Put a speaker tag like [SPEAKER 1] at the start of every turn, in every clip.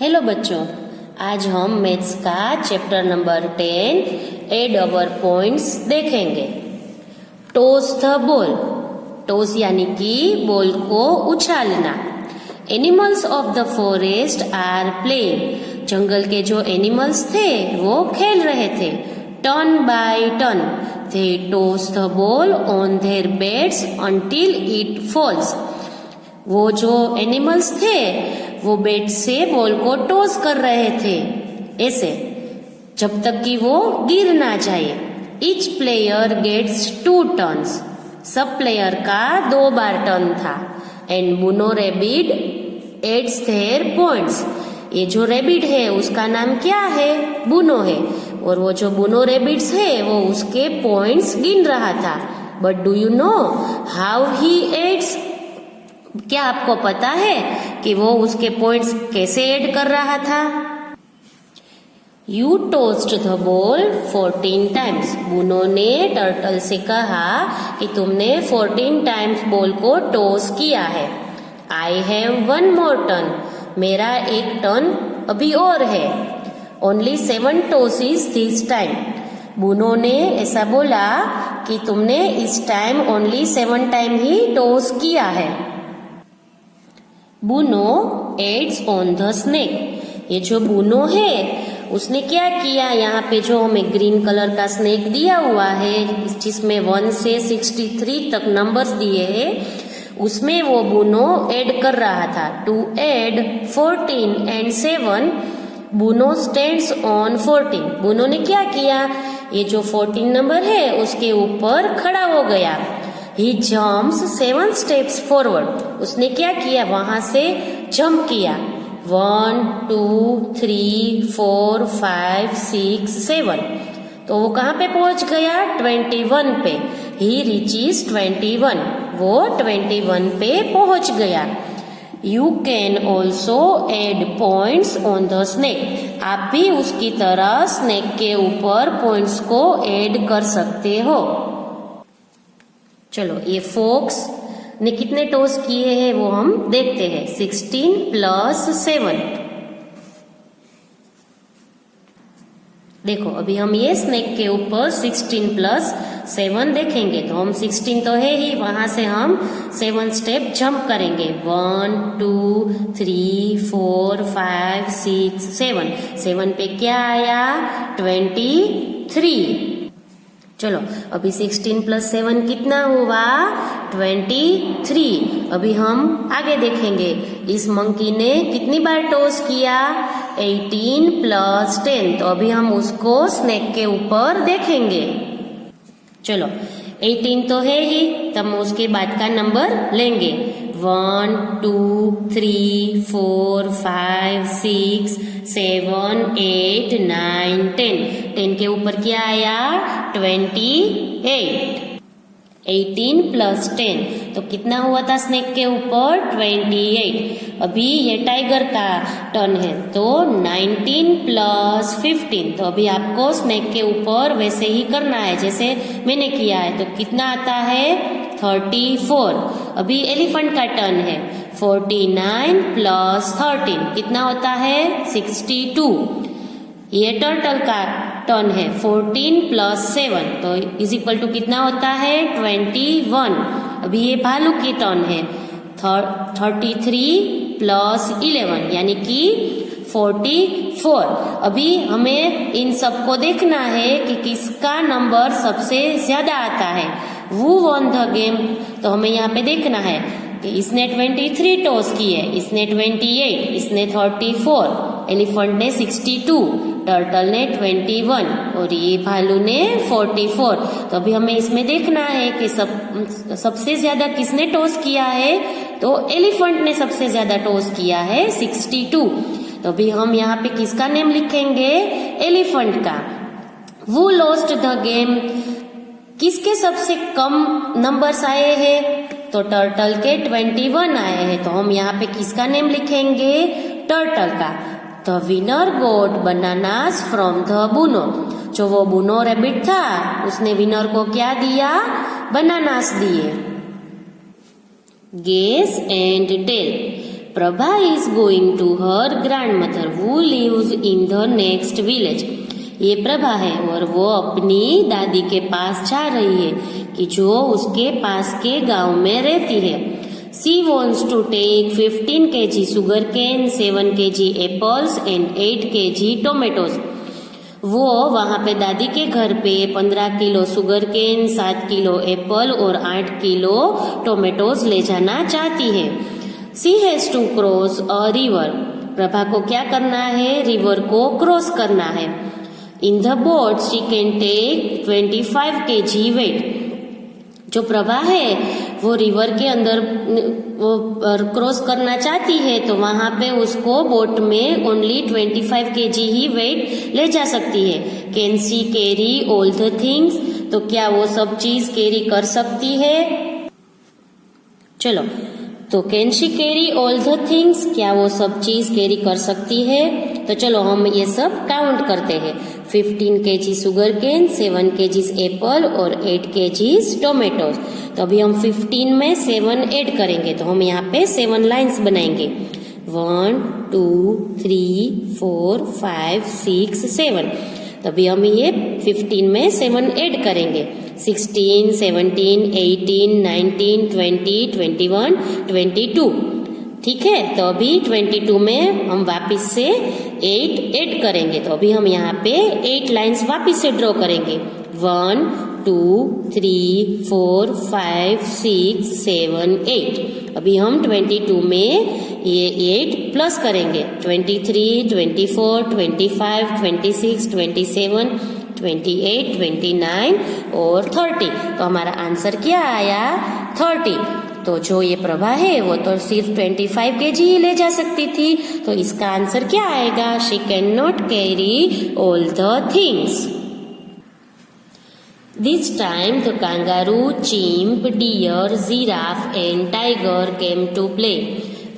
[SPEAKER 1] Hello बच्चों, आज हम मैथ्स का chapter number 10 add our points देखेंगे। टॉस द बॉल, टॉस यानी कि बॉल को उछालना। Animals of the forest are playing, जंगल के जो एनिमल्स थे वो खेल रहे थे। Turn by turn they toss the ball on their beds until it falls. वो जो एनिमल्स थे वो बेड से बॉल को टॉस कर रहे थे ऐसे, जब तक कि वो गिर ना जाए। ईच प्लेयर गेट्स 2 टर्न्स, सब प्लेयर का 2 बार टर्न था। एंड बुनो रैबिट एड्स देयर पॉइंट्स, ये जो रैबिट है उसका नाम क्या है? बुनो है, और वो जो बुनो रैबिट्स है वो उसके पॉइंट्स गिन रहा था। But do you know how he adds, क्या आपको पता है कि वो उसके पॉइंट्स कैसे ऐड कर रहा था? You tossed the ball 14 times, बुनो ने टर्टल से कहा कि तुमने 14 टाइम्स बॉल को टॉस किया है। आई हैव 1 मोर टर्न, मेरा एक टर्न अभी और है। ओनली 7 टॉसेस दिस टाइम, बुनो ने ऐसा बोला कि तुमने इस टाइम ओनली 7 टाइम ही टॉस किया है। बुनो एड्स ऑन द स्नेक, ये जो बुनो है उसने क्या किया, यहाँ पे जो हमें ग्रीन कलर का स्नेक दिया हुआ है जिसमें 1 से 63 तक नंबर्स दिए हैं, उसमें वो बुनो ऐड कर रहा था। टू ऐड 14 एंड 7, बुनो स्टैंड्स ऑन 14। बुनो ने क्या किया, ये जो 14 नंबर है उसके ऊपर खड़ा हो गया। He jumps 7 steps forward, उसने क्या किया, वहां से जंप किया। 1 2 3 4 5 6 7, तो वो कहाँ पे पहुंच गया? 21 पे। He reaches 21, वो 21 पे पहुंच गया। You can also add points on the snake, आप भी उसकी तरह स्नेक के ऊपर पॉइंट्स को ऐड कर सकते हो। चलो, ये फॉक्स ने कितने टॉस किए हैं वो हम देखते हैं। 16 प्लस 7, देखो अभी हम ये स्नेक के ऊपर 16 प्लस 7 देखेंगे। तो हम 16 तो है ही, वहां से हम 7 स्टेप जंप करेंगे। 1 2 3 4 5 6 7, 7 पे क्या आया? 23। चलो, अभी 16 प्लस 7 कितना हुआ? 23। अभी हम आगे देखेंगे इस मंकी ने कितनी बार टॉस किया? 18 प्लस 10, तो अभी हम उसको स्नेक के ऊपर देखेंगे। चलो, 18 तो है ही, तब हम उसके बाद का नंबर लेंगे। 1 2 3 4 5 6 7 8 9 10, 10 के ऊपर क्या आया? 28। 18 प्लस 10, तो कितना हुआ था स्नेक के ऊपर? 28। अभी ये टाइगर का टर्न है, तो 19 प्लस 15, तो अभी आपको स्नेक के ऊपर वैसे ही करना है जैसे मैंने किया है। तो कितना आता है? 34। अभी एलिफेंट का टर्न है। 49 प्लस 13 कितना होता है? 62। ये टर्टल का टर्न है। 14 प्लस 7, तो इज इक्वल टू कितना होता है? 21। अभी ये भालू की टर्न है। 33 प्लस 11 यानी कि 44। अभी हमें इन सबको देखना है कि किसका नंबर सबसे ज्यादा आता है। Who won the game, तो हमें यहाँ पे देखना है कि इसने 23 टॉस किए, इसने 28, इसने 34, एलिफेंट ने 62, टर्टल ने 21 और ये भालू ने 44। तो अभी हमें इसमें देखना है कि सबसे ज्यादा किसने टॉस किया है। तो एलिफेंट ने सबसे ज्यादा टॉस किया है, 62। तो अभी हम यहाँ पे किसका नेम लिखेंगे? एलिफेंट का। Who lost the game, किसके सबसे कम नंबर्स आए हैं? तो टर्टल के 21 आए हैं, तो हम यहाँ पे किसका नेम लिखेंगे? टर्टल का। The winner got bananas from the buno, जो वो बुनो रैबिट था उसने विनर को क्या दिया? बनानास दिए। Guess and tell, Prabha is going to her grandmother who lives in the next village. ये प्रभा है और वो अपनी दादी के पास जा रही है कि जो उसके पास के गांव में रहती है। She wants to take 15 kg sugarcane, 7 kg apples and 8 kg tomatoes. वो वहाँ पे दादी के घर पे 15 kilo sugarcane, 7 kilo apple और 8 किलो टोमेटोज ले जाना चाहती है। She has to cross a river. Prabha को क्या करना है? रिवर को क्रॉस करना है। In the boat she can take 25 kg weight. जो प्रभा है वो रिवर के अंदर वो क्रॉस करना चाहती है तो वहां पे उसको बोट में ओनली 25 kg ही वेट ले जा सकती है। Can she carry all the things? तो क्या वो सब चीज कैरी कर सकती है? चलो, तो can she carry all the things, क्या वो सब चीज कैरी कर सकती है? तो चलो हम ये सब काउंट करते हैं। 15 kg sugarcane, 7 kg apple और 8 kg टोमेटोज। तो अभी हम 15 में 7 ऐड करेंगे तो हम यहाँ पे 7 लाइन्स बनाएंगे। 1 2 3 4 5 6 7। तो अभी हम ये 15 में 7 ऐड करेंगे। 16 17 18 19 20 21 22। ठीक है, तो अभी 22 में हम वापस से 8 ऐड करेंगे। तो अभी हम यहाँ पे 8 लाइन्स वापस से ड्रॉ करेंगे। 1 2 3 4 5 6 7 8। अभी हम 22 में ये 8 प्लस करेंगे। 23 24 25 26 27 28 29 और 30। तो हमारा आंसर क्या आया? 30। तो जो ये प्रभा है वो तो सिर्फ 25 kg ही ले जा सकती थी, तो इसका आंसर क्या आएगा? She can not carry all the things. This time the kangaroo, chimp, deer, giraffe and tiger came to play.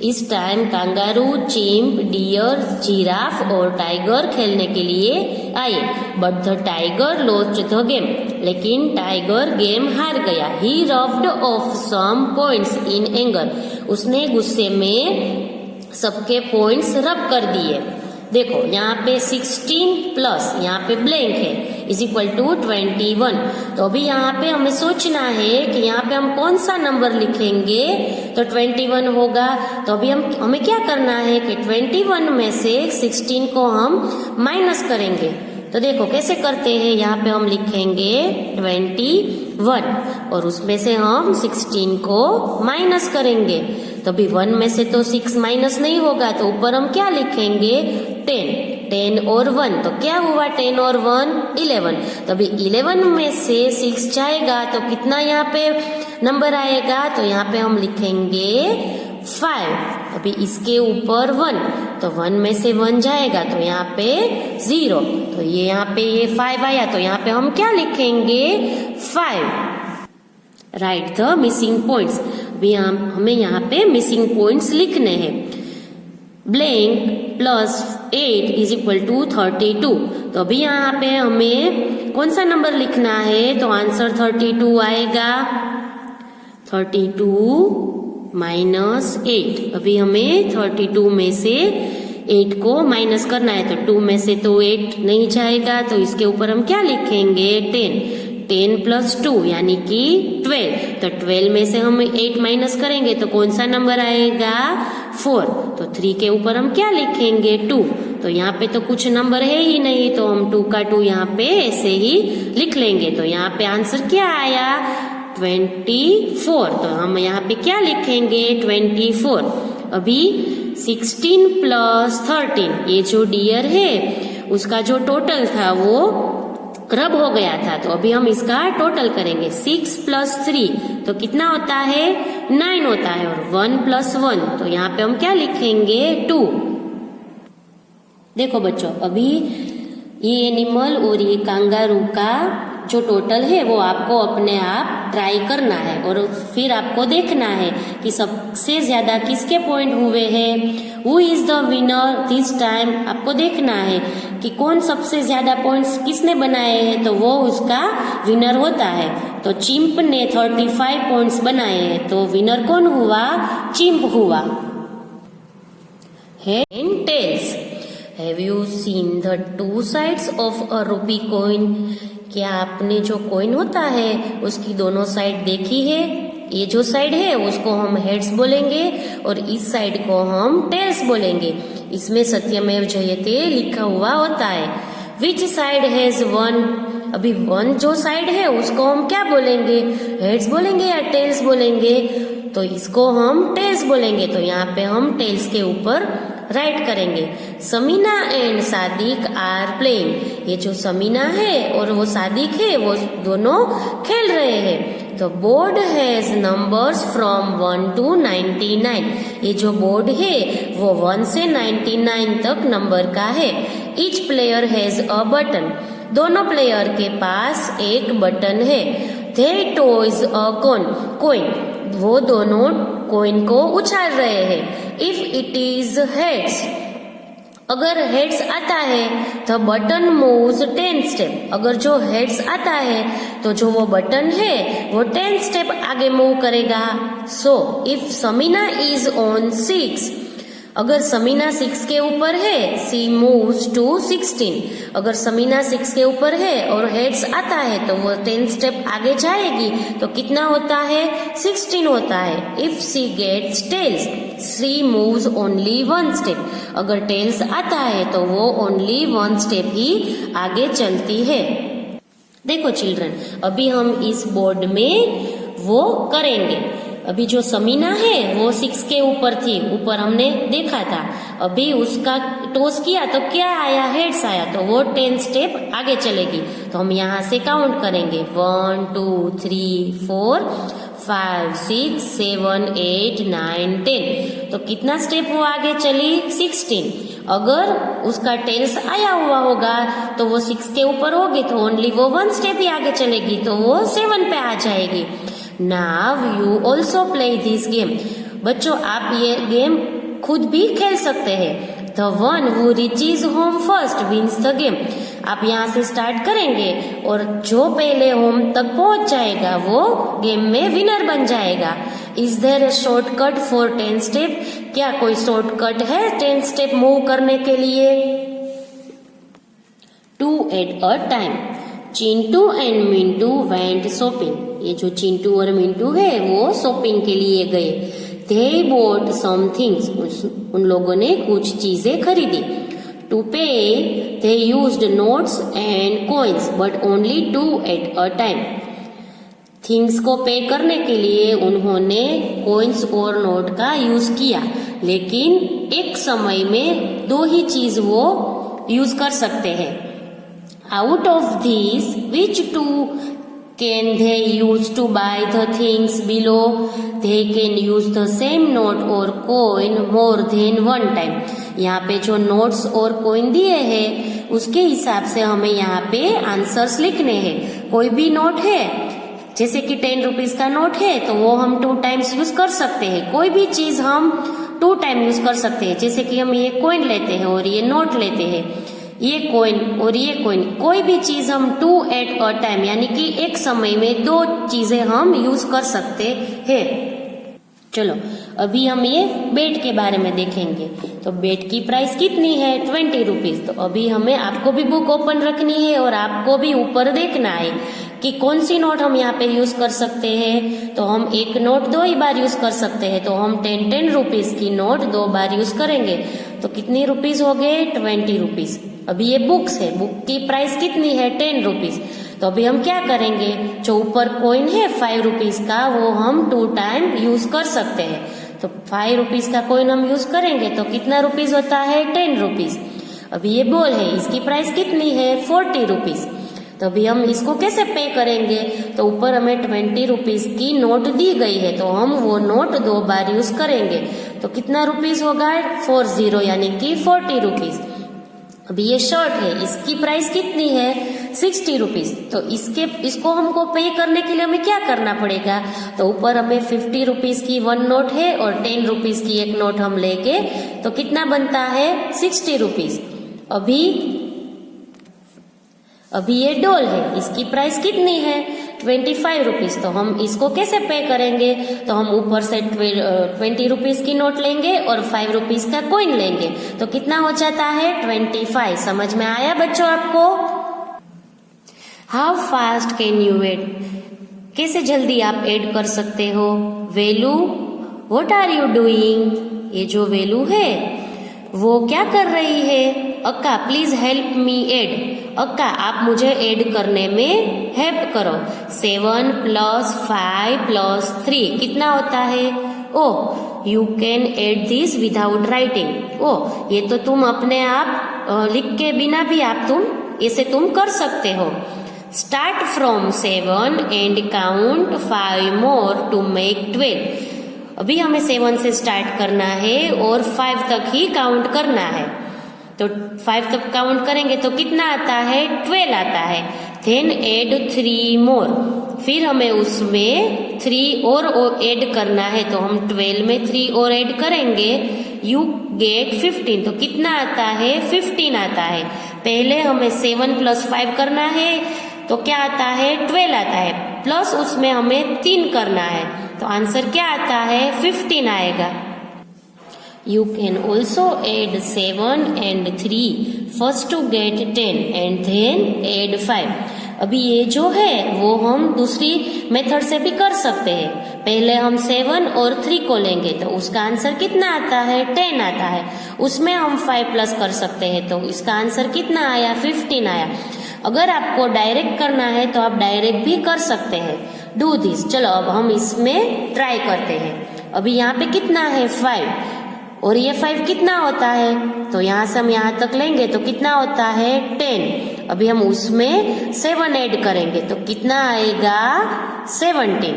[SPEAKER 1] इस time kangaroo, chimp, deer, giraffe और टाइगर खेलने के लिए आए। But the tiger lost the game. लेकिन tiger game हार गया। He roughed off some points in anger. उसने गुस्से में सबके पॉइंट्स रब कर दिए। देखो यहाँ पे 16 प्लस यहाँ पे ब्लैंक है इज इक्वल टू 21। तो अभी यहाँ पे हमें सोचना है कि यहाँ पे हम कौन सा नंबर लिखेंगे तो 21 होगा। तो अभी हमें क्या करना है कि 21 में से 16 को हम माइनस करेंगे। तो देखो कैसे करते हैं, यहाँ पे हम लिखेंगे 21 और उसमें से हम 16 को माइनस करेंगे। तो अभी 1 में से तो 6 माइनस नहीं होगा, तो ऊपर हम क्या लिखेंगे 10 और 1। तो क्या हुआ 10 और 1 11। तो अभी 11 में से 6 जाएगा तो कितना यहाँ पे नंबर आएगा? तो यहाँ पे हम लिखेंगे 5। अभी इसके ऊपर 1, तो 1 में से 1 जाएगा तो यहाँ पे 0। तो ये यहाँ पे ये 5 आया तो यहाँ पे हम क्या लिखेंगे 5। Write the missing points. अभी हमें यहाँ पे मिसिंग पॉइंट्स लिखने हैं। Blank plus 8 is equal to 32। तो अभी यहाँ पे हमें कौन सा नंबर लिखना है? तो आंसर 32 आएगा। 32 माइनस 8। अभी हमें 32 में से 8 को माइनस करना है, तो 2 में से तो 8 नहीं जाएगा, तो इसके ऊपर हम क्या लिखेंगे 10 प्लस 2 यानी कि 12। तो 12 में से हम 8 माइनस करेंगे तो कौन सा नंबर आएगा 4। तो 3 के ऊपर हम क्या लिखेंगे 2। तो यहाँ पे तो कुछ नंबर है ही नहीं, तो हम 2 का 2 यहाँ पे ऐसे ही लिख लेंगे। तो यहाँ पे आंसर क्या आया 24। तो हम यहाँ पे क्या लिखेंगे 24। अभी 16 प्लस 13, ये जो डियर है उसका जो टोटल था वो रब हो गया था, तो अभी हम इसका टोटल करेंगे। 6 प्लस 3 तो कितना होता है 9 होता है, और 1 प्लस 1 तो यहाँ पे हम क्या लिखेंगे 2। देखो बच्चों, अभी ये एनिमल और ये कांगारू का जो टोटल है वो आपको अपने आप ट्राई करना है और फिर आपको देखना है कि सबसे ज्यादा किसके पॉइंट हुए हैं। Who is the winner this time. आपको देखना है कि कौन सबसे ज्यादा पॉइंट्स किसने बनाए हैं, तो वो उसका विनर होता है। तो चिंप ने 35 पॉइंट्स बनाए हैं, तो विनर कौन हुआ चिंप हुआ। head and tails. Have you seen the two sides of a rupee coin? क्या आपने जो कॉइन होता है उसकी दोनों साइड देखी है? ये जो साइड है उसको हम हेड्स बोलेंगे और इस साइड को हम टेल्स बोलेंगे। इसमें सत्यमेव जयते लिखा हुआ होता है। Which side has one? अभी वन जो साइड है उसको हम क्या बोलेंगे? हेड्स बोलेंगे या टेल्स बोलेंगे? तो इसको हम टेल्स बोलेंगे। तो यहाँ पे हम टेल्स के ऊपर राइट करेंगे। Samina and Sadiq are playing. ये जो समीना है और वो सादिक है वो दोनों खेल रहे हैं। तो board has numbers from 1 to 99। ये जो बोर्ड है वो 1 से 99 तक नंबर का है। Each player has a button. दोनों प्लेयर के पास एक बटन है। दे टॉयज अ कॉइन। वो दोनों कॉइन को उछाल रहे हैं। इफ इट इज हेड्स, अगर हेड्स आता है तो बटन मूव्स 10 स्टेप। अगर जो हेड्स आता है तो जो वो बटन है वो 10 स्टेप आगे मूव करेगा। So if Samina is on 6, अगर समीना 6 के ऊपर है, सी मूव्स टू 16। अगर समीना 6 के ऊपर है और हेड्स आता है तो वो 10 स्टेप आगे जाएगी। तो कितना होता है? 16 होता है। If she gets tails, she moves only 1 step. अगर टेल्स आता है तो वो ओनली 1 स्टेप ही आगे चलती है। देखो चिल्ड्रन, अभी हम इस बोर्ड में वो करेंगे। अभी जो समीना है वो 6 के ऊपर थी, ऊपर हमने देखा था। अभी उसका टॉस किया तो क्या आया? हेड्स आया, तो वो 10 स्टेप आगे चलेगी। तो हम यहाँ से काउंट करेंगे 1 2 3 4 5 6 7 8 9 10। तो कितना स्टेप वो आगे चली? 16। अगर उसका टेल्स आया हुआ होगा तो वो 6 के ऊपर होगी तो ओनली वो 1 स्टेप ही आगे चलेगी, तो वो 7 पे आ जाएगी। Now you also play this game। बच्चों आप ये गेम खुद भी खेल सकते हैं। The one who reaches home first wins the game। आप यहाँ से स्टार्ट करेंगे और जो पहले होम तक पहुंच जाएगा वो गेम में विनर बन जाएगा। Is there a shortcut for 10 step? क्या कोई शॉर्टकट है 10 स्टेप मूव करने के लिए? 2 at a time। Chintu and Mintu went shopping. ये जो चिंटू और मिंटू है वो शॉपिंग के लिए गए। They bought some things. उन लोगों ने कुछ चीजें खरीदी। To pay they used notes and coins but only 2 at a time. Things को पे करने के लिए उन्होंने कॉइन्स और नोट का यूज किया, लेकिन एक समय में 2 ही चीज वो यूज कर सकते हैं। Out of these, which two can they use to buy the things below? They can use the same note or coin more than one time। यहाँ पे जो नोट्स और कॉइन दिए हैं उसके हिसाब से हमें यहाँ पे आंसर्स लिखने हैं। कोई भी नोट है, जैसे कि 10 रुपीज का नोट है तो वो हम 2 टाइम्स यूज कर सकते हैं। कोई भी चीज हम 2 टाइम यूज कर सकते हैं। जैसे कि हम ये कॉइन लेते हैं और ये नोट लेते हैं, ये कॉइन और ये कॉइन, कोई भी चीज हम 2 at a टाइम यानी कि एक समय में 2 चीजें हम यूज कर सकते हैं। चलो अभी हम ये बेट के बारे में देखेंगे। तो बेट की प्राइस कितनी है? 20 रुपीज। तो अभी हमें आपको भी बुक ओपन रखनी है और आपको भी ऊपर देखना है कि कौन सी नोट हम यहाँ पे यूज कर सकते हैं। तो हम एक नोट 2 ही बार यूज कर सकते हैं। तो हम 10 रुपीज की नोट 2 बार यूज करेंगे। तो कितनी रुपीज हो गए? 20 रुपीज। अभी ये बुक्स है, बुक की प्राइस कितनी है? 10 रुपीज। तो अभी हम क्या करेंगे? जो ऊपर कॉइन है 5 रुपीज का वो हम 2 टाइम यूज कर सकते हैं। तो 5 रुपीज का कॉइन हम यूज करेंगे तो कितना रुपीज होता है? 10 रुपीज। अभी ये बॉल है, इसकी प्राइस कितनी है? 40 रुपीज। तो अभी हम इसको कैसे पे करेंगे? तो ऊपर हमें 20 रुपीज की नोट दी गई है तो हम वो नोट 2 बार यूज करेंगे। तो कितना रुपीज होगा? 40 यानी कि 40 रुपीज। अभी ये शर्ट है, इसकी प्राइस कितनी है? 60 रुपीज। तो इसको हमको पे करने के लिए हमें क्या करना पड़ेगा? तो ऊपर हमें 50 रुपीज की 1 नोट है और 10 रुपीज की 1 नोट हम लेके तो कितना बनता है? 60 रुपीज। अभी ये डॉल है, इसकी प्राइस कितनी है? 25 रुपीज। तो हम इसको कैसे पे करेंगे? तो हम ऊपर से 20 रुपीज की नोट लेंगे और 5 रुपीज का कॉइन लेंगे। तो कितना हो जाता है? 25। समझ में आया बच्चों आपको? How fast can you add? कैसे जल्दी आप ऐड कर सकते हो? वेलू, व्हाट आर यू डूइंग? ये जो वेलू है वो क्या कर रही है? अक्का प्लीज हेल्प मी ऐड। अक्का आप मुझे ऐड करने में हेल्प करो। 7 + 5 + 3 कितना होता है? Oh you can add this without writing. ओ ये तो तुम अपने आप लिख के बिना भी इसे तुम कर सकते हो। Start from 7 and count 5 more to make 12। अभी हमें 7 से स्टार्ट करना है और 5 तक ही काउंट करना है। तो 5 तक काउंट करेंगे तो कितना आता है? 12 आता है। देन ऐड 3 मोर। फिर हमें उसमें 3 और ऐड करना है। तो हम 12 में 3 और ऐड करेंगे। You get 15। तो कितना आता है? 15 आता है। पहले हमें 7 + 5 करना है तो क्या आता है? 12 आता है। प्लस उसमें हमें 3 करना है तो आंसर क्या आता है? 15 आएगा। You can also add 7 and 3 first to get 10 and then add 5। अभी ये जो है वो हम दूसरी मेथड से भी कर सकते हैं। पहले हम 7 और 3 को लेंगे तो उसका आंसर कितना आता है? 10 आता है। उसमें हम 5 प्लस कर सकते हैं तो इसका आंसर कितना आया? 15 आया। अगर आपको डायरेक्ट करना है तो आप डायरेक्ट भी कर सकते हैं। Do this. चलो अब हम इसमें ट्राई करते हैं। अभी यहाँ पे कितना है? 5 और ये 5 कितना होता है? तो यहाँ से हम यहाँ तक लेंगे तो कितना होता है? 10। अभी हम उसमें 7 ऐड करेंगे तो कितना आएगा? 17।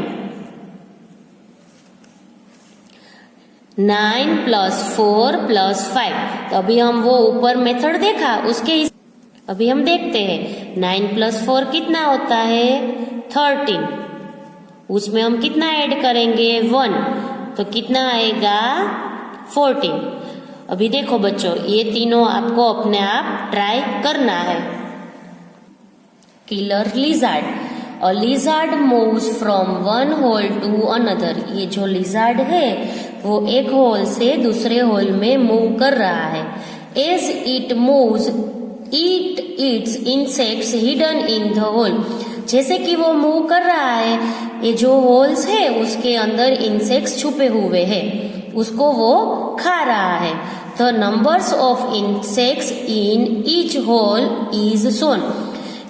[SPEAKER 1] 9 + 4 + 5। तो अभी हम वो ऊपर मेथड देखा उसके अभी हम देखते हैं 9 + 4 कितना होता है? 13। उसमें हम कितना ऐड करेंगे? 1। तो कितना आएगा? 14। अभी देखो बच्चों ये तीनों आपको अपने आप ट्राई करना है। Killer lizard. A lizard moves from one hole to another. ये जो लिजार्ड है वो एक होल से दूसरे होल में मूव कर रहा है। As it moves it eats insects hidden in the hole. जैसे कि वो मूव कर रहा है ये जो होल्स है उसके अंदर इंसेक्ट्स छुपे हुए हैं उसको वो खा रहा है। The numbers of insects in each hole is shown.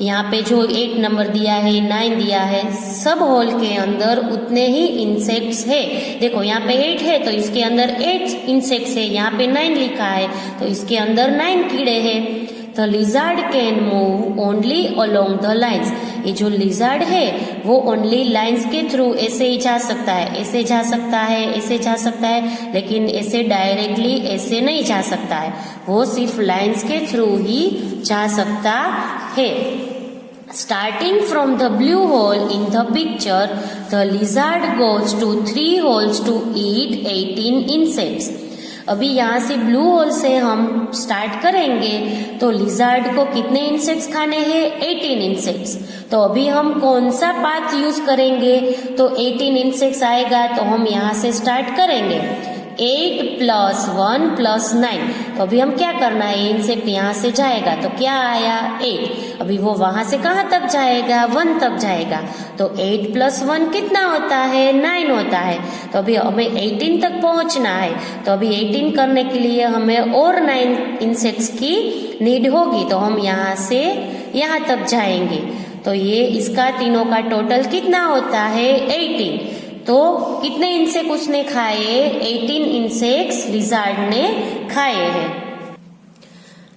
[SPEAKER 1] यहाँ पे जो 8 नंबर दिया है, 9 दिया है, सब होल के अंदर उतने ही इंसेक्ट्स है। देखो यहाँ पे 8 है तो इसके अंदर 8 इंसेक्ट्स है। यहाँ पे 9 लिखा है तो इसके अंदर 9 कीड़े हैं। The lizard can move only along the lines. ये जो लिजार्ड है वो ओनली लाइन्स के थ्रू ऐसे ही जा सकता है, ऐसे जा सकता है, ऐसे जा सकता है, लेकिन ऐसे डायरेक्टली ऐसे नहीं जा सकता है। वो सिर्फ लाइन्स के थ्रू ही जा सकता है। Starting from the blue hole in the picture, the lizard goes to 3 holes to eat 18 insects। अभी यहाँ से ब्लू होल से हम स्टार्ट करेंगे तो लिजार्ड को कितने इंसेक्ट्स खाने हैं? 18 इंसेक्ट्स। तो अभी हम कौन सा पाथ यूज करेंगे? तो 18 इंसेक्ट्स आएगा तो हम यहाँ से स्टार्ट करेंगे। 8 + 1 + 9। तो अभी हम क्या करना है? इंसेक्ट यहाँ से जाएगा तो क्या आया? 8। अभी वो वहां से कहाँ तक जाएगा? 1 तक जाएगा। तो 8 + 1 कितना होता है? 9 होता है। तो अभी हमें 18 तक पहुंचना है। तो अभी 18 करने के लिए हमें और 9 इंसेक्ट्स की नीड होगी। तो हम यहाँ से यहाँ तक जाएंगे। तो ये इसका तीनों का टोटल कितना होता है? 18। तो कितने इंसेक्ट उसने खाए? 18 इंसेक्ट्स लिजार्ड ने खाए हैं।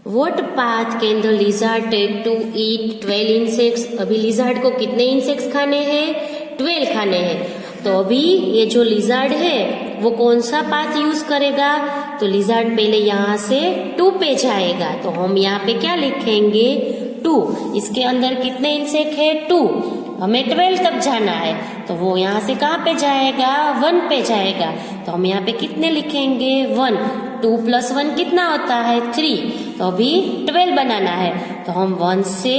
[SPEAKER 1] What path can the lizard take to eat 12 insects? अभी लिजार्ड को कितने इंसेक्ट्स खाने हैं? 12 खाने हैं। तो अभी ये जो लिजार्ड है वो कौन सा पाथ यूज करेगा? तो लिजार्ड पहले यहाँ से 2 पे जाएगा। तो हम यहाँ पे क्या लिखेंगे? 2। इसके अंदर कितने इंसेक्ट है? 2। हमें 12 तक जाना है तो वो यहाँ से कहाँ पे जाएगा? 1 पे जाएगा। तो हम यहाँ पे कितने लिखेंगे? 1। 2 + 1 कितना होता है? 3। तो अभी 12 बनाना है तो हम 1 से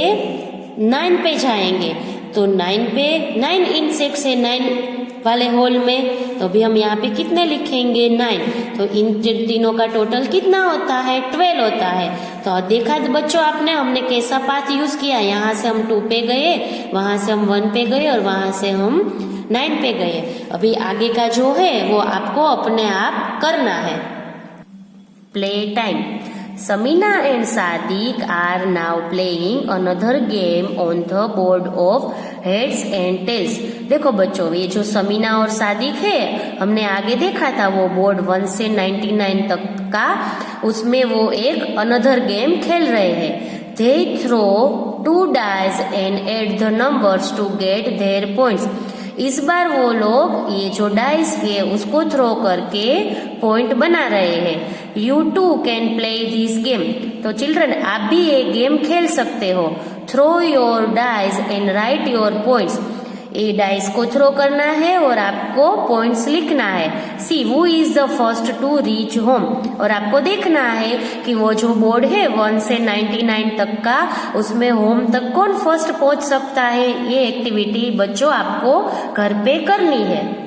[SPEAKER 1] 9 पे जाएंगे। तो 9 इंसेक्ट्स है 9 वाले होल में, तो अभी हम यहाँ पे कितने लिखेंगे 9, तो इन तीनों का टोटल कितना होता है 12 होता है। तो देखा बच्चों आपने हमने कैसा पाथ यूज किया, यहाँ से हम 2 पे गए, वहां से हम 1 पे गए और वहां से हम 9 पे गए। अभी आगे का जो है वो आपको अपने आप करना है। Play time. Samina and Sadiq are now playing another game on the board of heads and tails। देखो बच्चों, ये जो समीना और सादिक है हमने आगे देखा था, वो बोर्ड 1 से 99 तक का, उसमें वो एक अनदर गेम खेल रहे हैं। They throw 2 dice and add the numbers to get their points। इस बार वो लोग ये जो डाइस है उसको थ्रो करके पॉइंट बना रहे हैं। You too can play this game. तो चिल्ड्रन आप भी ये गेम खेल सकते हो। Throw your dice and write your points. ये डाइस को थ्रो करना है और आपको पॉइंट्स लिखना है। See who is the first to reach home. और आपको देखना है कि वो जो बोर्ड है 1 से 99 तक का, उसमें होम तक कौन फर्स्ट पहुंच सकता है। ये एक्टिविटी बच्चों आपको घर पे करनी है।